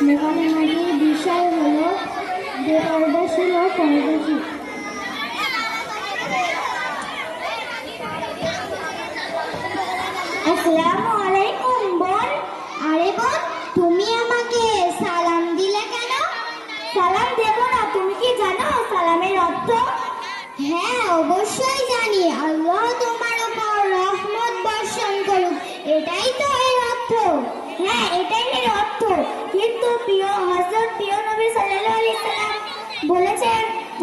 মোকাবেলার বিষয় হলো বেপরদাশীল ও পরদাশীল। আসসালামু আলাইকুম বোন। আরে বোন, তুমি আমাকে সালাম দিলে কেন? সালাম দেব না, তুমি কি জানো সালামের অর্থ? হ্যাঁ, অবশ্যই জানি। আল্লাহ তোমার উপর রহমত বর্ষণ করুক, এটাই তো এর অর্থ। হ্যাঁ, এটাই এর অর্থ। কিন্তু হযরত প্রিয় নবী সাল্লাল্লাহু আলাইহি সাল্লাম বলেছেন,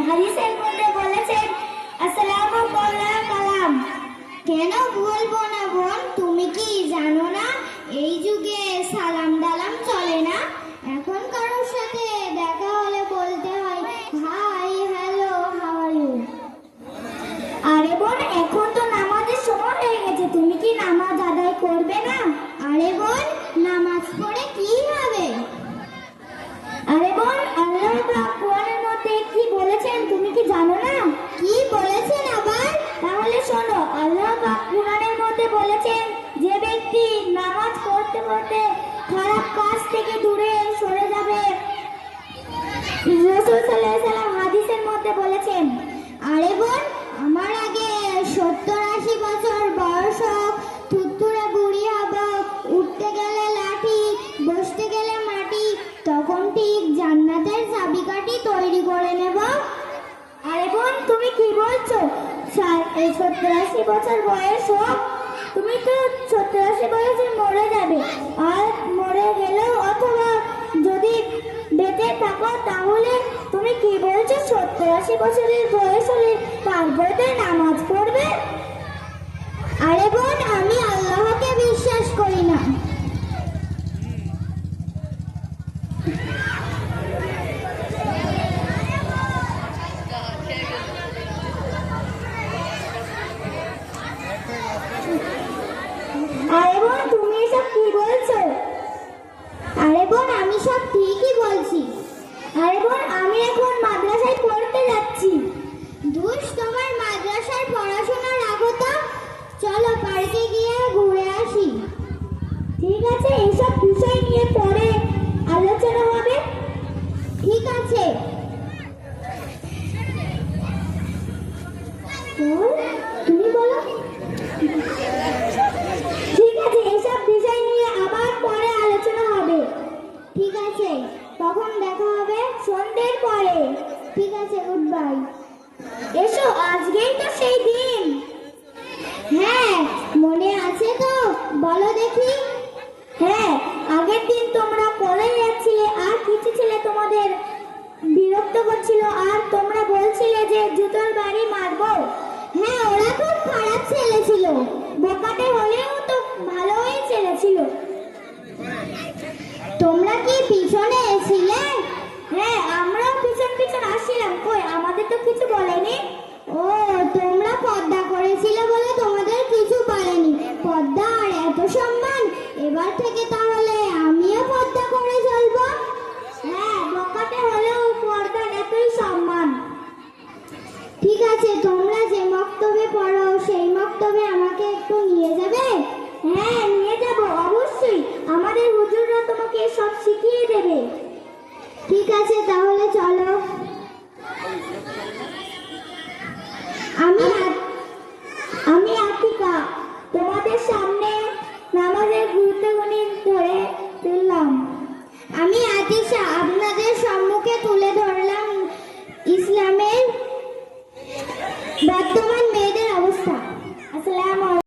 হাদিসের মধ্যে বলেছেন, আসসালামু কালাম। কেন বলবো না বোন? তুমি কি জানো না এই যুগে সালাম দালাম চলে না? এখন কারোর সাথে দেখা হলে বলতে হয় hi, hello, how are you. আরে বোন, এখন তো নামাজের সময় হয়ে গেছে, তুমি কি নামাজ আদায় করবে না? আরে বোন, নামাজ পড়ে কি হবে? আরে বোন, আল্লাহ পাক কোরআনের মধ্যে কি বলেছেন তুমি কি জানো না? কি বলেছেন আবার? তাহলে শোনো, আল্লাহ পাক কোরআনের মধ্যে বলেছেন, যে ব্যক্তি নামাজ পড়তে পড়তে খারাপ কাজ থেকে দূরে সরে যাবে, রাসূল সাল্লাল্লাহু আলাইহি সাল্লাম হাদিসের মধ্যে বলেছেন। আরে বোন, আমার আগে 70-80 বছর বয়স হোক, থুতথুরে বুড়ি হব, উঠতে গেলে লাঠি, বসতে গেলে মাটি, তখন ঠিক জান্নাতের চাবিকাঠি তৈরি করে নেব। আরে বোন, তুমি কি বলছো? 70-80 বছর বয়স হোক, তুমি তো 70-80 বয়সে মরে যাবে। আর মরে গেলেও অথবা যদি বেঁচে থাকো, তাহলে তুমি কি বলছো 70-80 বছরের বয়স হলে তারপরে নামাজ পড়বে? আরে বোন, আমি আল্লাহকে বিশ্বাস করি না। আরে বোন, তুমি এসব কি বলছো? আরে বোন, আমি সব ঠিকই বলছি। আরে বোন, আমি এখন মাদ্রাসায় পড়তে যাচ্ছি। দুষ, তোমার মাদ্রাসার পড়াশোনা রাখো তো, চলো পার্কে গিয়ে ঘুরে আসি। ঠিক আছে, এইসব বিষয় নিয়ে পরে আলোচনা হবে। ঠিক আছে। তুমি বলো। ঠিক আছে, এইসব বিষয় নিয়ে আবার পরে আলোচনা হবে। ঠিক আছে, তখন দেখা হবে সন্ধ্যের পরে। ঠিক আছে, গুড বাই। এসো, আজকেই তো সেই দিন। হ্যাঁ, মনে আছে তো? বলো দেখি। হ্যাঁ, আগের দিন তোমরা কলেজ যাচ্ছিলে আর কিছু ছেলে তোমাদের বিরক্ত করছিল আর তোমরা বলছিলে যে জুতোর বাড়ি মারবো। হ্যাঁ, ওরা খুব খারাপ ছেলে ছিল, বোকাটে হলেও তো ভালোই ছেলে ছিল। তোমরা কি পিছনে ছিলে? হ্যাঁ, আমরাও পিছন পিছন আসছিলাম। কই, আমাদের তো কিছু বলেনি। ও, তোমরা পর্দা করেছিলে বলে তোমাদের কিছু বলেনি। পর্দা আর এত সম্মান, এবার থেকে তাহলে আমিও পর্দা করে চলবো। হ্যাঁ, বোকাটে হলেও পর্দার এতই সম্মান। ঠিক আছে, তোমরা যে মক্তবে পড়ো সেই মক্তবে আমাকে একটু নিয়ে যাবে? হ্যাঁ, নিয়ে যাব অবশ্যই, আমাদের হুজুররা তোমাকে সব শিখিয়ে দেবে। ঠিক আছে, তাহলে চলো। আমি আতিকা, তোমাদের সামনে নামাজের গুরুত্বগুলি ধরে তুললাম। আমি আতিশা, আপনাদের সম্মুখে তুলে ধরলাম ইসলামের বর্তমান